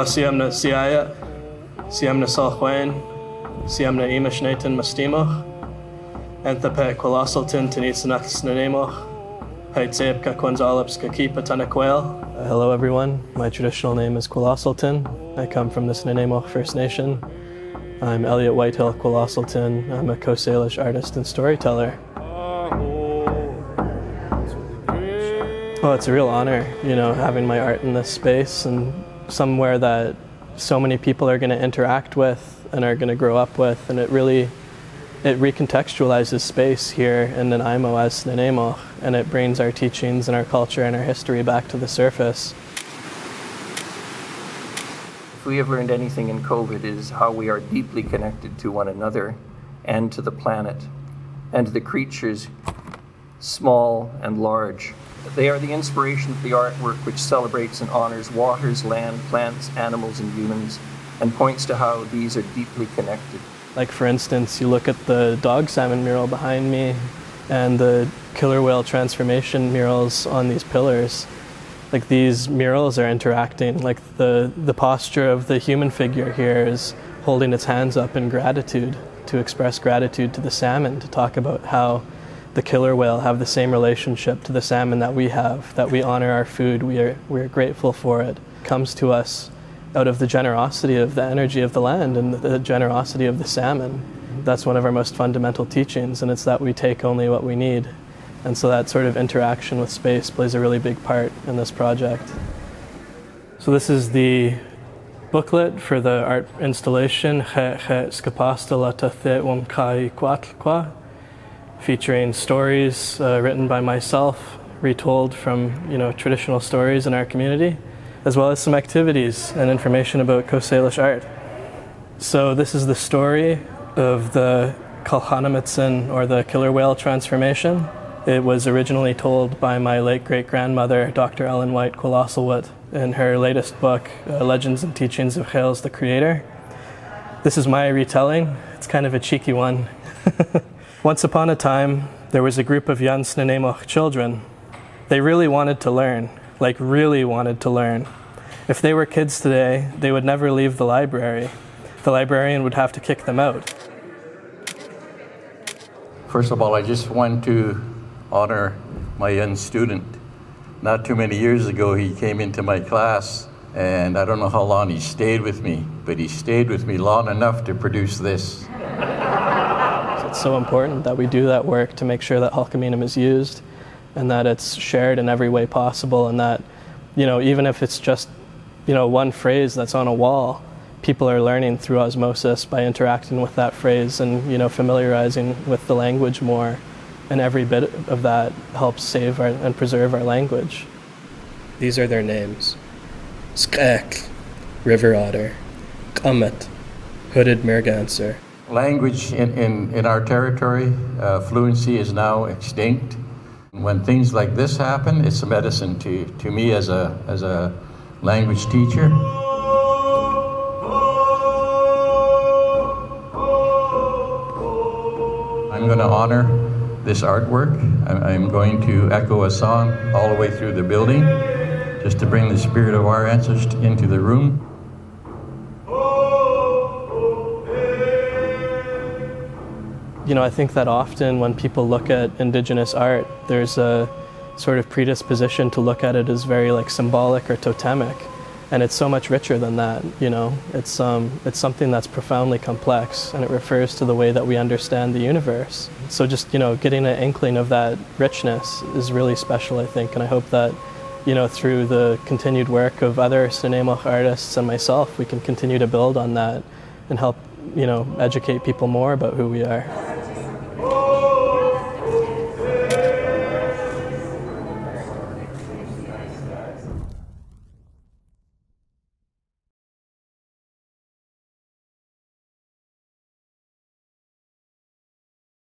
Siamna siaya, siamna salchwain, siamna imashnatin mastimoch, Anthape Kwulasultun Tanitsanach Snuneymuxw Xe'Xe S'qup'astul. Hello everyone, my traditional name is Kwulasultun. I come from the Snuneymuxw First Nation. I'm Eliot White-Hill Kwulasultun. I'm a Coast Salish artist and storyteller. Oh, it's a real honor, having my art in this space and somewhere that so many people are going to interact with and are going to grow up with, and it recontextualizes space here in Nanaimo as Nanaimo, and it brings our teachings and our culture and our history back to the surface. If we have learned anything in COVID, it is how we are deeply connected to one another and to the planet and to the creatures, small and large. They are the inspiration of the artwork which celebrates and honors waters, land, plants, animals, and humans, and points to how these are deeply connected. Like for instance, you look at the dog salmon mural behind me and the killer whale transformation murals on these pillars. Like these murals are interacting, like the posture of the human figure here is holding its hands up in gratitude, to express gratitude to the salmon, to talk about how the killer whale have the same relationship to the salmon that we have, that we honor our food, we're grateful for it. It comes to us out of the generosity of the energy of the land and the generosity of the salmon. That's one of our most fundamental teachings, and it's that we take only what we need. And so that sort of interaction with space plays a really big part in this project. So this is the booklet for the art installation, Xe'Xe S'qup'astul Thewum Qa Kwatlkwa, featuring stories written by myself, retold from traditional stories in our community, as well as some activities and information about Coast Salish art. So this is the story of the Hul'q'umi'num, or the killer whale transformation. It was originally told by my late great-grandmother, Dr. Ellen White Kwulasultun, in her latest book, Legends and Teachings of Xe'Xe the Creator. This is my retelling. It's kind of a cheeky one. Once upon a time, there was a group of young Snuneymuxw children. They really wanted to learn, like really wanted to learn. If they were kids today, they would never leave the library. The librarian would have to kick them out. First of all, I just want to honor my young student. Not too many years ago, he came into my class, and I don't know how long he stayed with me, but he stayed with me long enough to produce this. It's so important that we do that work to make sure that Hul'q'umi'num is used and that it's shared in every way possible, and that, even if it's just, one phrase that's on a wall, people are learning through osmosis by interacting with that phrase and, familiarizing with the language more, and every bit of that helps save and preserve our language. These are their names. Xe'Xe, river otter. Kwulasultun, hooded merganser. Language in our territory, fluency is now extinct. When things like this happen, it's a medicine to me as a language teacher. I'm going to honor this artwork. I'm going to echo a song all the way through the building, just to bring the spirit of our ancestors into the room. I think that often when people look at Indigenous art, there's a sort of predisposition to look at it as very symbolic or totemic, and it's so much richer than that. It's something that's profoundly complex, and it refers to the way that we understand the universe. So just getting an inkling of that richness is really special, I think, and I hope that through the continued work of other Snuneymuxw artists and myself, we can continue to build on that and help educate people more about who we are.